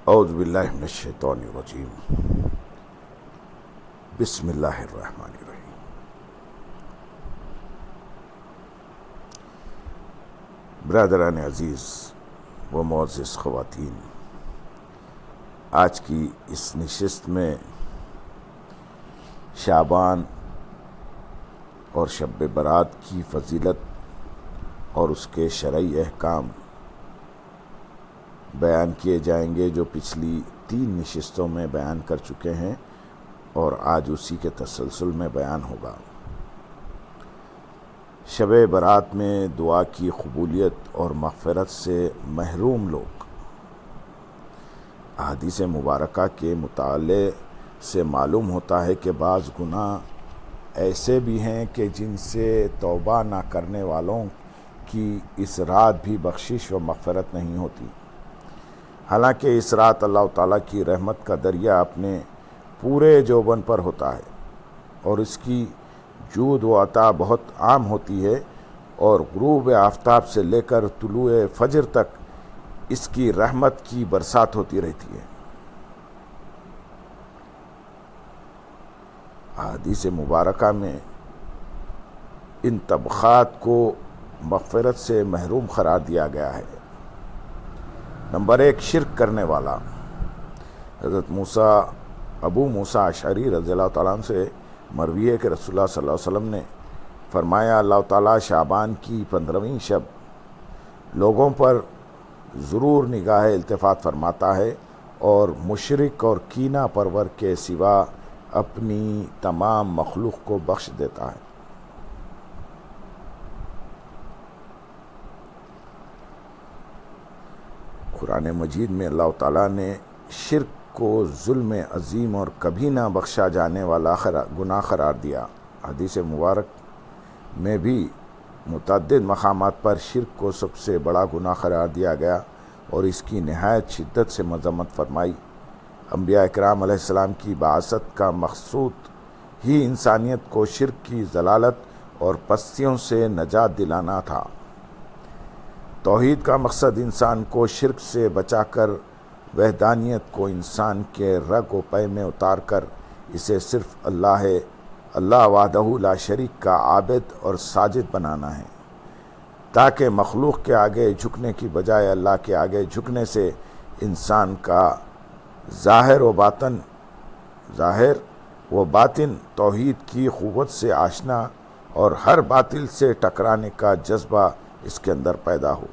اعوذ باللہ من الشیطان الرجیم بسم اللہ الرحمن الرحیم۔ برادران عزیز و معزز خواتین، آج کی اس نشست میں شعبان اور شب برات کی فضیلت اور اس کے شرعی احکام بیان کیے جائیں گے، جو پچھلی 3 نشستوں میں بیان کر چکے ہیں اور آج اسی کے تسلسل میں بیان ہوگا۔ شب برات میں دعا کی قبولیت اور مغفرت سے محروم لوگ، احادیث مبارکہ کے مطالعے سے معلوم ہوتا ہے کہ بعض گناہ ایسے بھی ہیں کہ جن سے توبہ نہ کرنے والوں کی اس رات بھی بخشش و مغفرت نہیں ہوتی، حالانکہ اس رات اللہ تعالیٰ کی رحمت کا دریا اپنے پورے جوبن پر ہوتا ہے اور اس کی جود و عطا بہت عام ہوتی ہے، اور غروب آفتاب سے لے کر طلوع فجر تک اس کی رحمت کی برسات ہوتی رہتی ہے۔ احادیث مبارکہ میں ان طبقات کو مغفرت سے محروم قرار دیا گیا ہے۔ نمبر 1، شرک کرنے والا۔ حضرت ابو موسیٰ اشعری رضی اللہ تعالیٰ عنہ سے مروی ہے کہ رسول اللہ صلی اللہ علیہ وسلم نے فرمایا، اللہ تعالیٰ شعبان کی 15ویں شب لوگوں پر ضرور نگاہ التفات فرماتا ہے اور مشرک اور کینہ پرور کے سوا اپنی تمام مخلوق کو بخش دیتا ہے۔ قرآن مجید میں اللہ تعالیٰ نے شرک کو ظلم عظیم اور کبھی نہ بخشا جانے والا گناہ قرار دیا۔ حدیث مبارک میں بھی متعدد مقامات پر شرک کو سب سے بڑا گناہ قرار دیا گیا اور اس کی نہایت شدت سے مذمت فرمائی۔ انبیاء اکرام علیہ السلام کی بعثت کا مقصود ہی انسانیت کو شرک کی ضلالت اور پستیوں سے نجات دلانا تھا۔ توحید کا مقصد انسان کو شرک سے بچا کر وحدانیت کو انسان کے رگ و پے میں اتار کر اسے صرف اللہ وحدہ لا شریک کا عابد اور ساجد بنانا ہے، تاکہ مخلوق کے آگے جھکنے کی بجائے اللہ کے آگے جھکنے سے انسان کا ظاہر و باطن توحید کی قوت سے آشنا اور ہر باطل سے ٹکرانے کا جذبہ اس کے اندر پیدا ہو۔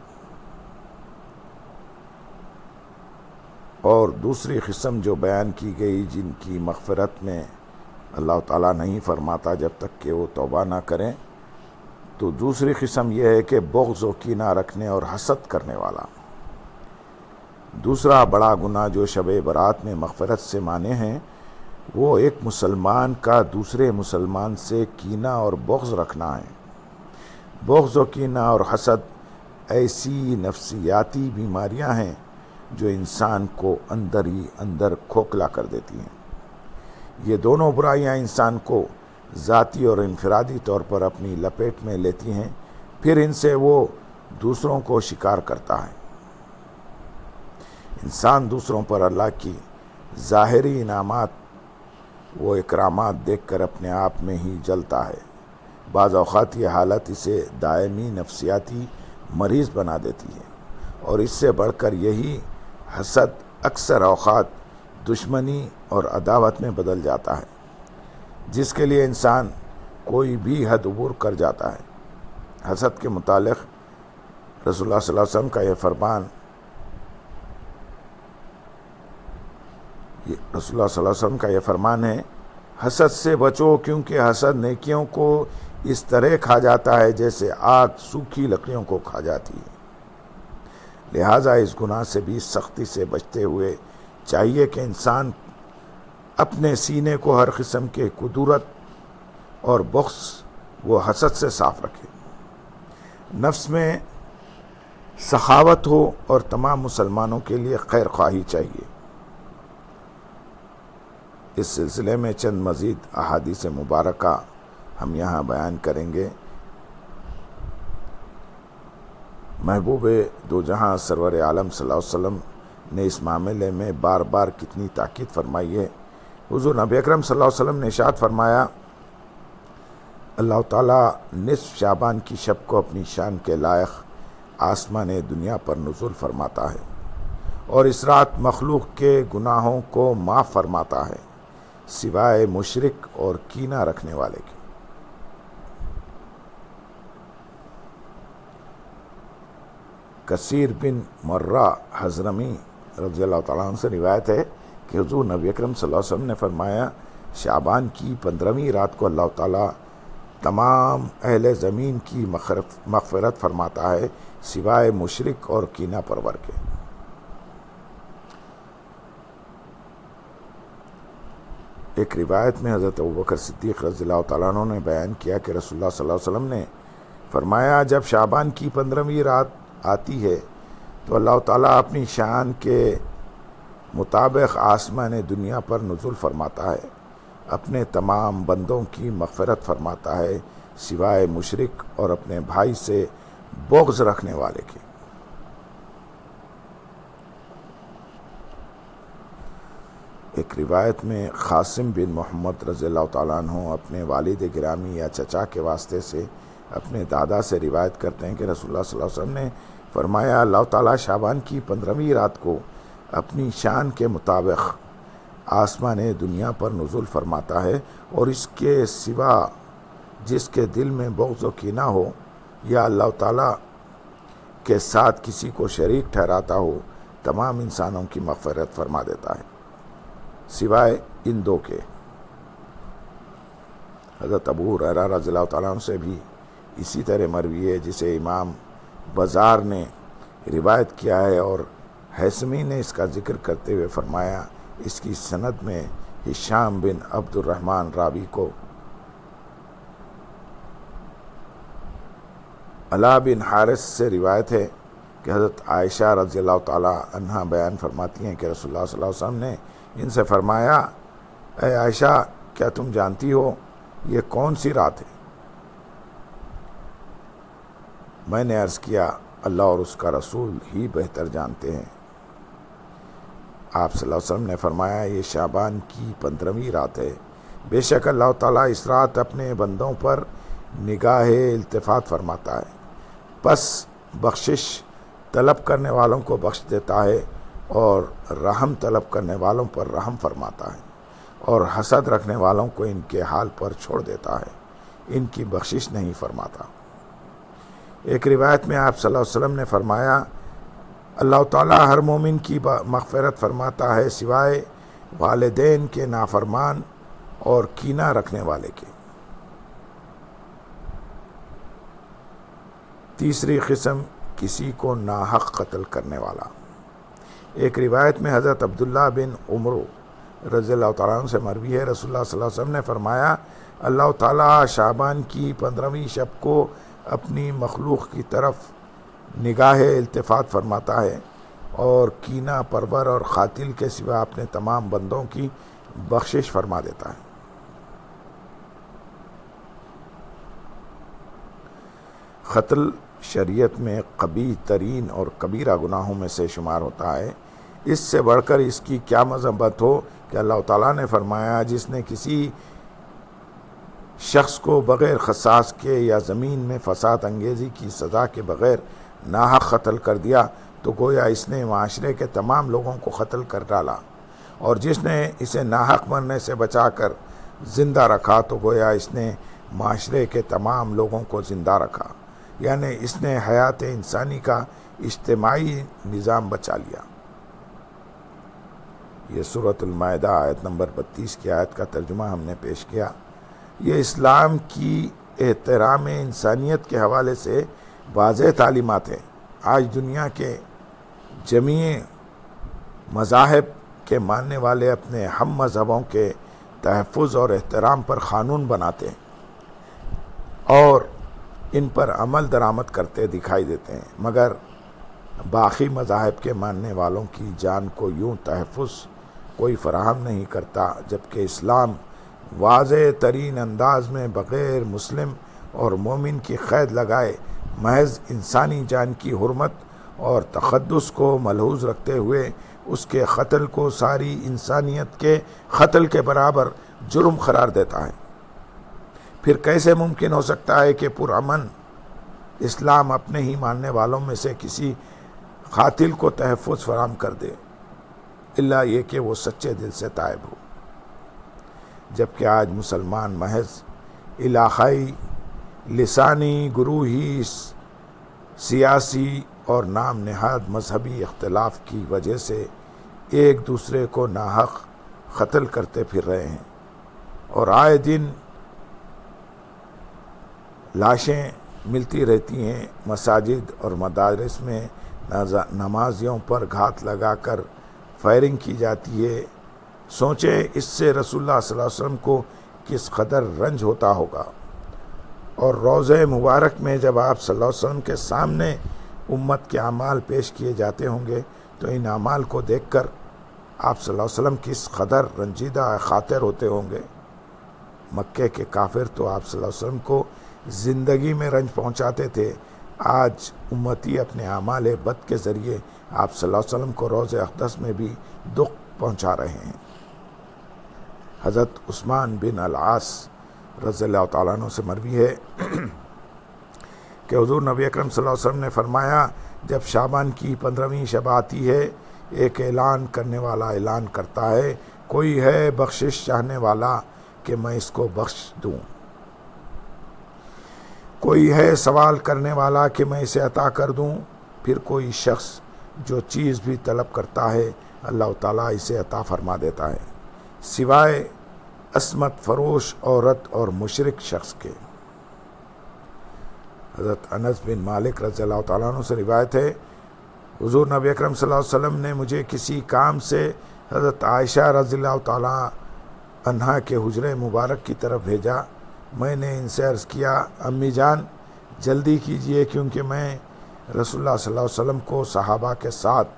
اور دوسری قسم جو بیان کی گئی، جن کی مغفرت میں اللہ تعالیٰ نہیں فرماتا جب تک کہ وہ توبہ نہ کریں، تو دوسری قسم یہ ہے کہ بغض و کینہ رکھنے اور حسد کرنے والا۔ دوسرا بڑا گناہ جو شب برات میں مغفرت سے مانے ہیں، وہ ایک مسلمان کا دوسرے مسلمان سے کینہ اور بغض رکھنا ہے۔ بغض و کینہ اور حسد ایسی نفسیاتی بیماریاں ہیں جو انسان کو اندر ہی اندر کھوکھلا کر دیتی ہیں۔ یہ دونوں برائیاں انسان کو ذاتی اور انفرادی طور پر اپنی لپیٹ میں لیتی ہیں، پھر ان سے وہ دوسروں کو شکار کرتا ہے۔ انسان دوسروں پر اللہ کی ظاہری انعامات و اکرامات دیکھ کر اپنے آپ میں ہی جلتا ہے۔ بعض اوقات یہ حالت اسے دائمی نفسیاتی مریض بنا دیتی ہے، اور اس سے بڑھ کر یہی حسد اکثر اوقات دشمنی اور عداوت میں بدل جاتا ہے، جس کے لیے انسان کوئی بھی حد عبور کر جاتا ہے۔ حسد کے متعلق رسول اللہ صلی اللہ علیہ وسلم کا یہ فرمان ہے، حسد سے بچو، کیونکہ حسد نیکیوں کو اس طرح کھا جاتا ہے جیسے آگ سوکھی لکڑیوں کو کھا جاتی ہے۔ لہٰذا اس گناہ سے بھی سختی سے بچتے ہوئے چاہیے کہ انسان اپنے سینے کو ہر قسم کے کدورت اور بغض و حسد سے صاف رکھے، نفس میں سخاوت ہو اور تمام مسلمانوں کے لیے خیر خواہی چاہیے۔ اس سلسلے میں چند مزید احادیث مبارکہ ہم یہاں بیان کریں گے۔ محبوب دو جہاں سرور عالم صلی اللہ علیہ وسلم نے اس معاملے میں بار بار کتنی تاکید فرمائی ہے۔ حضور نبی اکرم صلی اللہ علیہ وسلم نے ارشاد فرمایا، اللہ تعالیٰ نصف شعبان کی شب کو اپنی شان کے لائق آسمان دنیا پر نزول فرماتا ہے اور اس رات مخلوق کے گناہوں کو معاف فرماتا ہے سوائے مشرک اور کینہ رکھنے والے کے۔ کثیر بن مرہ حضرمی رضی اللہ تعالیٰ عنہ سے روایت ہے کہ حضور نبی اکرم صلی اللہ علیہ وسلم نے فرمایا، شعبان کی 15ویں رات کو اللہ تعالیٰ تمام اہل زمین کی مغفرت فرماتا ہے سوائے مشرک اور کینہ پرور کے۔ ایک روایت میں حضرت ابوبکر صدیق رضی اللہ تعالیٰ عنہ نے بیان کیا کہ رسول اللہ صلی اللہ علیہ وسلم نے فرمایا، جب شعبان کی 15ویں رات آتی ہے تو اللہ تعالیٰ اپنی شان کے مطابق آسمان دنیا پر نزول فرماتا ہے، اپنے تمام بندوں کی مغفرت فرماتا ہے سوائے مشرک اور اپنے بھائی سے بغض رکھنے والے کے۔ ایک روایت میں قاسم بن محمد رضی اللہ تعالیٰ عنہ اپنے والد گرامی یا چچا کے واسطے سے اپنے دادا سے روایت کرتے ہیں کہ رسول اللہ صلی اللہ علیہ وسلم نے فرمایا، اللہ تعالیٰ شعبان کی 15ویں رات کو اپنی شان کے مطابق آسمان دنیا پر نزول فرماتا ہے اور اس کے سوا جس کے دل میں بغض و کینہ ہو یا اللہ تعالیٰ کے ساتھ کسی کو شریک ٹھہراتا ہو، تمام انسانوں کی مغفرت فرما دیتا ہے سوائے ان دو کے۔ حضرت ابو ہریرہ رضی اللہ تعالیٰ عنہ سے بھی اسی طرح مروی ہے، جسے امام بزار نے روایت کیا ہے، اور حیثمی نے اس کا ذکر کرتے ہوئے فرمایا، اس کی سند میں ہشام بن عبد الرحمن راوی کو علا بن حارث سے روایت ہے کہ حضرت عائشہ رضی اللہ تعالی عنہا بیان فرماتی ہیں کہ رسول اللہ صلی اللہ علیہ وسلم نے ان سے فرمایا، اے عائشہ، کیا تم جانتی ہو یہ کون سی رات ہے؟ میں نے عرض کیا، اللہ اور اس کا رسول ہی بہتر جانتے ہیں۔ آپ صلی اللہ علیہ وسلم نے فرمایا، یہ شعبان کی 15ویں رات ہے، بے شک اللہ تعالیٰ اس رات اپنے بندوں پر نگاہ التفات فرماتا ہے، پس بخشش طلب کرنے والوں کو بخش دیتا ہے اور رحم طلب کرنے والوں پر رحم فرماتا ہے، اور حسد رکھنے والوں کو ان کے حال پر چھوڑ دیتا ہے، ان کی بخشش نہیں فرماتا۔ ایک روایت میں آپ صلی اللہ علیہ وسلم نے فرمایا، اللہ تعالیٰ ہر مومن کی مغفرت فرماتا ہے سوائے والدین کے نافرمان اور کینہ رکھنے والے کے۔ تیسری قسم، کسی کو ناحق قتل کرنے والا۔ ایک روایت میں حضرت عبداللہ بن عمر رضی اللہ تعالیٰ عنہ سے مروی ہے، رسول اللہ صلی اللہ علیہ وسلم نے فرمایا، اللہ تعالیٰ شعبان کی 15ویں شب کو اپنی مخلوق کی طرف نگاہ التفات فرماتا ہے اور کینہ پرور اور قاتل کے سوا اپنے تمام بندوں کی بخشش فرما دیتا ہے۔ قتل شریعت میں قبیح ترین اور کبیرہ گناہوں میں سے شمار ہوتا ہے۔ اس سے بڑھ کر اس کی کیا مذمت ہو کہ اللہ تعالیٰ نے فرمایا، جس نے کسی شخص کو بغیر قصاص کے یا زمین میں فساد انگیزی کی سزا کے بغیر ناحق قتل کر دیا تو گویا اس نے معاشرے کے تمام لوگوں کو قتل کر ڈالا، اور جس نے اسے ناحق مرنے سے بچا کر زندہ رکھا تو گویا اس نے معاشرے کے تمام لوگوں کو زندہ رکھا، یعنی اس نے حیات انسانی کا اجتماعی نظام بچا لیا۔ یہ سورۃ المائدہ آیت نمبر 32 کی آیت کا ترجمہ ہم نے پیش کیا۔ یہ اسلام کی احترام انسانیت کے حوالے سے واضح تعلیمات ہیں۔ آج دنیا کے جمیع مذاہب کے ماننے والے اپنے ہم مذہبوں کے تحفظ اور احترام پر قانون بناتے ہیں اور ان پر عمل درآمد کرتے دکھائی دیتے ہیں، مگر باقی مذاہب کے ماننے والوں کی جان کو یوں تحفظ کوئی فراہم نہیں کرتا، جبکہ اسلام واضح ترین انداز میں بغیر مسلم اور مومن کی قید لگائے محض انسانی جان کی حرمت اور تقدس کو ملحوظ رکھتے ہوئے اس کے قتل کو ساری انسانیت کے قتل کے برابر جرم قرار دیتا ہے۔ پھر کیسے ممکن ہو سکتا ہے کہ پرامن اسلام اپنے ہی ماننے والوں میں سے کسی قاتل کو تحفظ فراہم کر دے، الا یہ کہ وہ سچے دل سے تائب ہو، جبکہ آج مسلمان محض علاقائی، لسانی، گروہی، سیاسی اور نام نہاد مذہبی اختلاف کی وجہ سے ایک دوسرے کو ناحق قتل کرتے پھر رہے ہیں، اور آئے دن لاشیں ملتی رہتی ہیں۔ مساجد اور مدارس میں نمازیوں پر گھات لگا کر فائرنگ کی جاتی ہے۔ سوچیں اس سے رسول اللہ صلی اللہ علیہ وسلم کو کس قدر رنج ہوتا ہوگا، اور روضہ مبارک میں جب آپ صلی اللہ علیہ وسلم کے سامنے امت کے اعمال پیش کیے جاتے ہوں گے تو ان اعمال کو دیکھ کر آپ صلی اللہ علیہ وسلم کس قدر رنجیدہ خاطر ہوتے ہوں گے۔ مکے کے کافر تو آپ صلی اللہ علیہ وسلم کو زندگی میں رنج پہنچاتے تھے، آج امتی اپنے اعمال بد کے ذریعے آپ صلی اللہ علیہ وسلم کو روضہ اقدس میں بھی دکھ پہنچا رہے ہیں۔ حضرت عثمان بن العاص رضی اللہ تعالیٰ عنہ سے مروی ہے کہ حضور نبی اکرم صلی اللہ علیہ وسلم نے فرمایا، جب شعبان کی 15ویں شب آتی ہے، ایک اعلان کرنے والا اعلان کرتا ہے، کوئی ہے بخشش چاہنے والا کہ میں اس کو بخش دوں، کوئی ہے سوال کرنے والا کہ میں اسے عطا کر دوں، پھر کوئی شخص جو چیز بھی طلب کرتا ہے اللہ تعالیٰ اسے عطا فرما دیتا ہے، سوائے عصمت فروش عورت اور مشرک شخص کے۔ حضرت انس بن مالک رضی اللہ تعالیٰ عنہ سے روایت ہے، حضور نبی اکرم صلی اللہ علیہ وسلم نے مجھے کسی کام سے حضرت عائشہ رضی اللہ تعالیٰ عنہا کے حجرے مبارک کی طرف بھیجا۔ میں نے ان سے عرض کیا، امی جان جلدی کیجئے کیونکہ میں رسول اللہ صلی اللہ علیہ وسلم کو صحابہ کے ساتھ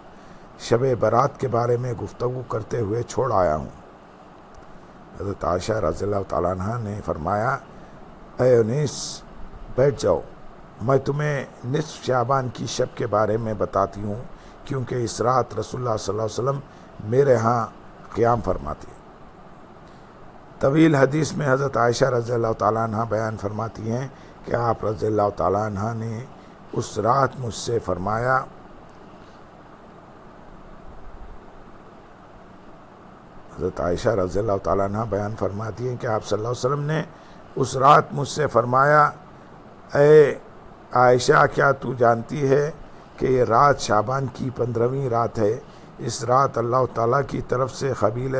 شب برات کے بارے میں گفتگو کرتے ہوئے چھوڑ آیا ہوں۔ حضرت عائشہ رضی اللہ تعالیٰ عنہ نے فرمایا، اے انیس بیٹھ جاؤ، میں تمہیں نصف شعبان کی شب کے بارے میں بتاتی ہوں، کیونکہ اس رات رسول اللہ صلی اللہ علیہ وسلم میرے ہاں قیام فرماتی۔ طویل حدیث میں حضرت عائشہ رضی اللہ تعالیٰ عنہ بیان فرماتی ہیں کہ آپ رضی اللہ تعالیٰ عنہ نے اس رات مجھ سے فرمایا، حضرت عائشہ رضی اللہ تعالیٰ عنہ بیان فرماتی ہیں کہ آپ صلی اللہ علیہ وسلم نے اس رات مجھ سے فرمایا، اے عائشہ کیا تو جانتی ہے کہ یہ رات شعبان کی 15ویں رات ہے، اس رات اللہ تعالیٰ کی طرف سے قبیلہ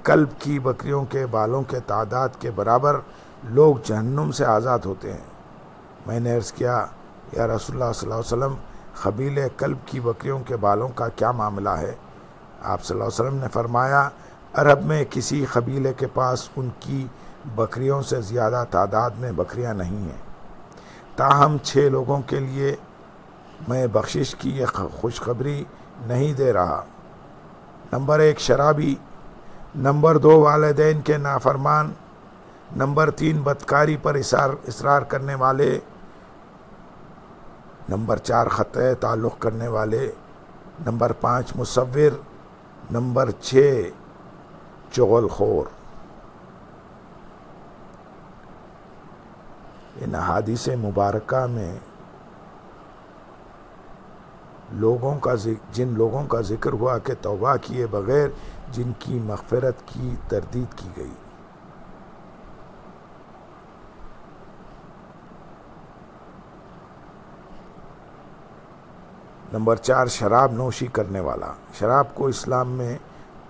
کلب کی بکریوں کے بالوں کے تعداد کے برابر لوگ جہنم سے آزاد ہوتے ہیں۔ میں نے عرض کیا، یا رسول اللہ صلی اللہ علیہ وسلم قبیلہ کلب کی بکریوں کے بالوں کا کیا معاملہ ہے؟ آپ صلی اللہ علیہ وسلم نے فرمایا، عرب میں کسی قبیلے کے پاس ان کی بکریوں سے زیادہ تعداد میں بکریاں نہیں ہیں، تاہم 6 لوگوں کے لیے میں بخشش کی یہ خوشخبری نہیں دے رہا۔ نمبر 1 شرابی، نمبر 2 والدین کے نافرمان، نمبر 3 بدکاری پر اصرار کرنے والے، نمبر 4 قطع تعلق کرنے والے، نمبر 5 مصور، نمبر 6 چغل خور۔ ان احادیث مبارکہ میں جن لوگوں کا ذکر ہوا کہ توبہ کیے بغیر جن کی مغفرت کی تردید کی گئی۔ نمبر 4 شراب نوشی کرنے والا۔ شراب کو اسلام میں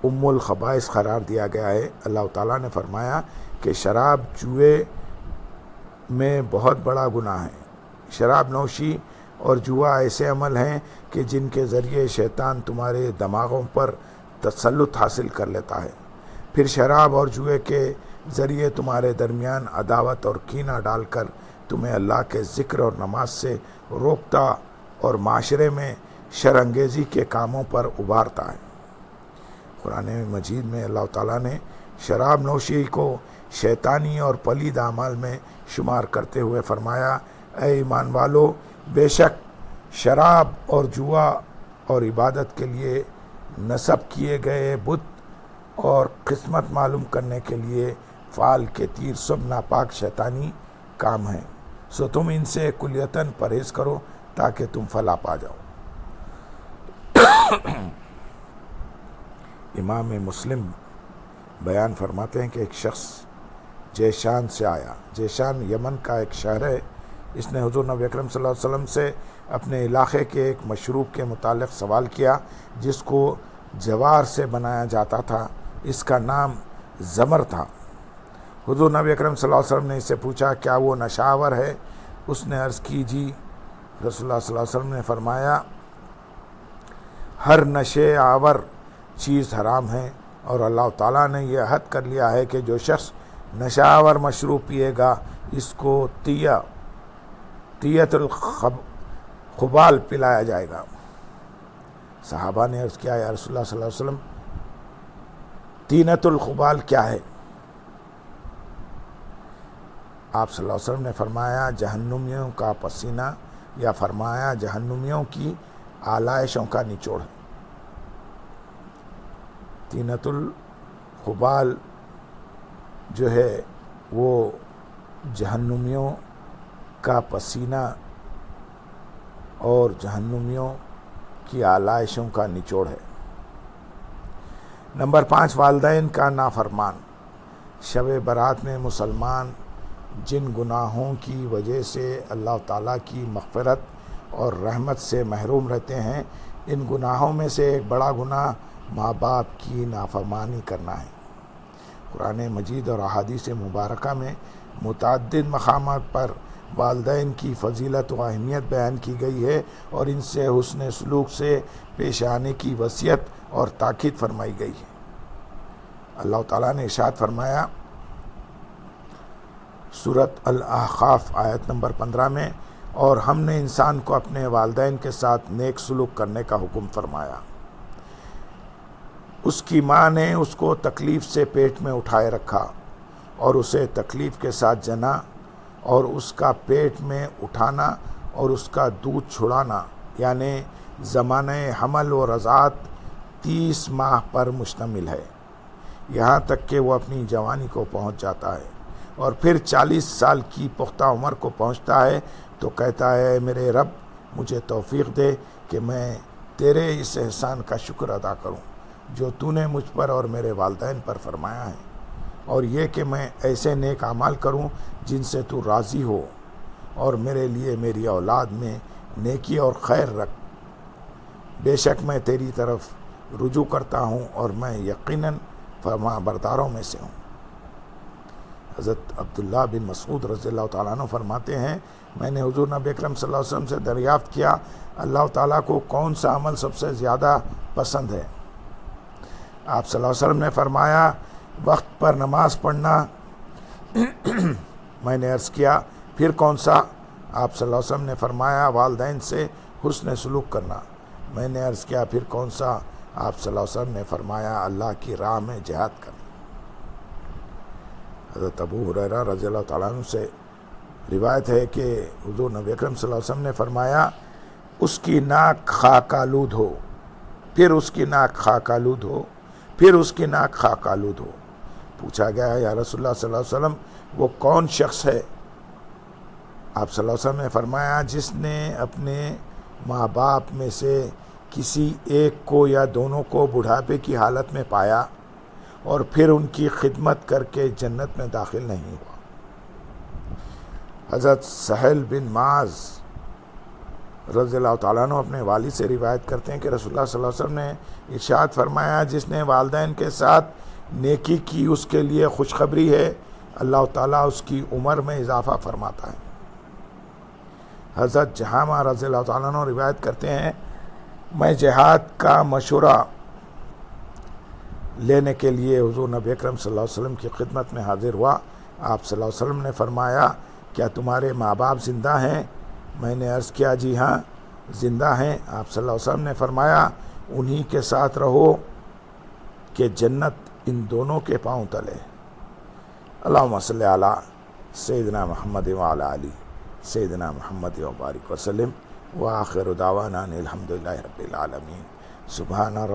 ام الخبائث قرار دیا گیا ہے۔ اللہ تعالیٰ نے فرمایا کہ شراب جوئے میں بہت بڑا گناہ ہے۔ شراب نوشی اور جوا ایسے عمل ہیں کہ جن کے ذریعے شیطان تمہارے دماغوں پر تسلط حاصل کر لیتا ہے، پھر شراب اور جوئے کے ذریعے تمہارے درمیان عداوت اور کینہ ڈال کر تمہیں اللہ کے ذکر اور نماز سے روکتا اور معاشرے میں شرانگیزی کے کاموں پر ابھارتا ہے۔ قرآن مجید میں اللہ تعالیٰ نے شراب نوشی کو شیطانی اور پلید اعمال میں شمار کرتے ہوئے فرمایا، اے ایمان والو، بے شک شراب اور جوا اور عبادت کے لیے نصب کیے گئے بت اور قسمت معلوم کرنے کے لیے فال کے تیر سب ناپاک شیطانی کام ہیں، سو تم ان سے کلیتاً پرہیز کرو تاکہ تم فلاح پا جاؤ۔ امام مسلم بیان فرماتے ہیں کہ ایک شخص جیشان سے آیا۔ جیشان یمن کا ایک شہر ہے۔ اس نے حضور نبی اکرم صلی اللہ علیہ وسلم سے اپنے علاقے کے ایک مشروب کے متعلق سوال کیا جس کو جوار سے بنایا جاتا تھا، اس کا نام زمر تھا۔ حضور نبی اکرم صلی اللہ علیہ وسلم نے اس سے پوچھا کیا وہ نشاور ہے؟ اس نے عرض کی جی۔ رسول اللہ صلی اللہ علیہ وسلم نے فرمایا ہر نشے آور چیز حرام ہے، اور اللہ تعالیٰ نے یہ عہد کر لیا ہے کہ جو شخص نشہ آور مشروب پیے گا اس کو تیت الخبال پلایا جائے گا۔ صحابہ نے عرض کیا یا رسول اللہ صلی اللہ علیہ وسلم تینت الخبال کیا ہے؟ آپ صلی اللہ علیہ وسلم نے فرمایا جہنمیوں کا پسینہ، یا فرمایا جہنمیوں کی آلائشوں کا نچوڑ۔ تینت الخبال جو ہے وہ جہنمیوں کا پسینہ اور جہنمیوں کی آلائشوں کا نچوڑ ہے۔ نمبر 5، والدین کا نافرمان۔ شب برات میں مسلمان جن گناہوں کی وجہ سے اللہ تعالیٰ کی مغفرت اور رحمت سے محروم رہتے ہیں، ان گناہوں میں سے ایک بڑا گناہ ماں باپ کی نافرمانی کرنا ہے۔ قرآن مجید اور احادیث مبارکہ میں متعدد مقامات پر والدین کی فضیلت و اہمیت بیان کی گئی ہے اور ان سے حسن سلوک سے پیش آنے کی وصیت اور تاکید فرمائی گئی ہے۔ اللہ تعالیٰ نے ارشاد فرمایا سورۃ الاحقاف آیت نمبر 15 میں، اور ہم نے انسان کو اپنے والدین کے ساتھ نیک سلوک کرنے کا حکم فرمایا۔ اس کی ماں نے اس کو تکلیف سے پیٹ میں اٹھائے رکھا اور اسے تکلیف کے ساتھ جنا، اور اس کا پیٹ میں اٹھانا اور اس کا دودھ چھڑانا یعنی زمانہ حمل و رضاعت 30 ماہ پر مشتمل ہے، یہاں تک کہ وہ اپنی جوانی کو پہنچ جاتا ہے، اور پھر 40 سال کی پختہ عمر کو پہنچتا ہے تو کہتا ہے میرے رب مجھے توفیق دے کہ میں تیرے اس احسان کا شکر ادا کروں جو تو نے مجھ پر اور میرے والدین پر فرمایا ہے، اور یہ کہ میں ایسے نیک اعمال کروں جن سے تو راضی ہو، اور میرے لیے میری اولاد میں نیکی اور خیر رکھ، بے شک میں تیری طرف رجوع کرتا ہوں اور میں یقیناً فرما برداروں میں سے ہوں۔ حضرت عبداللہ بن مسعود رضی اللہ تعالیٰ عنہ فرماتے ہیں میں نے حضور نبی اکرم صلی اللہ علیہ وسلم سے دریافت کیا اللہ تعالیٰ کو کون سا عمل سب سے زیادہ پسند ہے؟ آپ صلی اللہ علیہ وسلم نے فرمایا وقت پر نماز پڑھنا۔ میں نے عرض کیا پھر کون سا؟ آپ صلی اللہ علیہ وسلم نے فرمایا والدین سے حسن سلوک کرنا۔ میں نے عرض کیا پھر کون سا؟ آپ صلی اللہ علیہ وسلم نے فرمایا اللہ کی راہ میں جہاد کرنا۔ حضرت ابو ہریرہ رضی اللہ تعالیٰ عنہ سے روایت ہے کہ حضور نبی اکرم صلی اللہ علیہ وسلم نے فرمایا اس کی ناک خاک آلود ہو، پھر اس کی ناک خاک آلود ہو، پھر اس کی ناک خاک آلود ہو۔ پوچھا گیا یا رسول اللہ صلی اللہ علیہ وسلم وہ کون شخص ہے؟ آپ صلی اللہ علیہ وسلم نے فرمایا جس نے اپنے ماں باپ میں سے کسی ایک کو یا دونوں کو بڑھاپے کی حالت میں پایا اور پھر ان کی خدمت کر کے جنت میں داخل نہیں ہوا۔ حضرت سہل بن معاذ رضی اللہ تعالیٰ عنہ اپنے والد سے روایت کرتے ہیں کہ رسول اللہ صلی اللہ علیہ وسلم نے ارشاد فرمایا جس نے والدین کے ساتھ نیکی کی اس کے لیے خوشخبری ہے اللہ تعالیٰ اس کی عمر میں اضافہ فرماتا ہے۔ حضرت جہامہ رضی اللہ تعالیٰ عنہ روایت کرتے ہیں میں جہاد کا مشورہ لینے کے لیے حضور نبی اکرم صلی اللہ علیہ وسلم کی خدمت میں حاضر ہوا۔ آپ صلی اللہ علیہ وسلم نے فرمایا کیا تمہارے ماں باپ زندہ ہیں؟ میں نے عرض کیا جی ہاں زندہ ہیں۔ آپ صلی اللہ علیہ وسلم نے فرمایا انہی کے ساتھ رہو کہ جنت ان دونوں کے پاؤں تلے۔ اللہم صلی علی سیدنا محمد وعلی علی سیدنا محمد وبارک وسلم وآخر دعوانا الحمدللہ رب العالمین۔ سبحان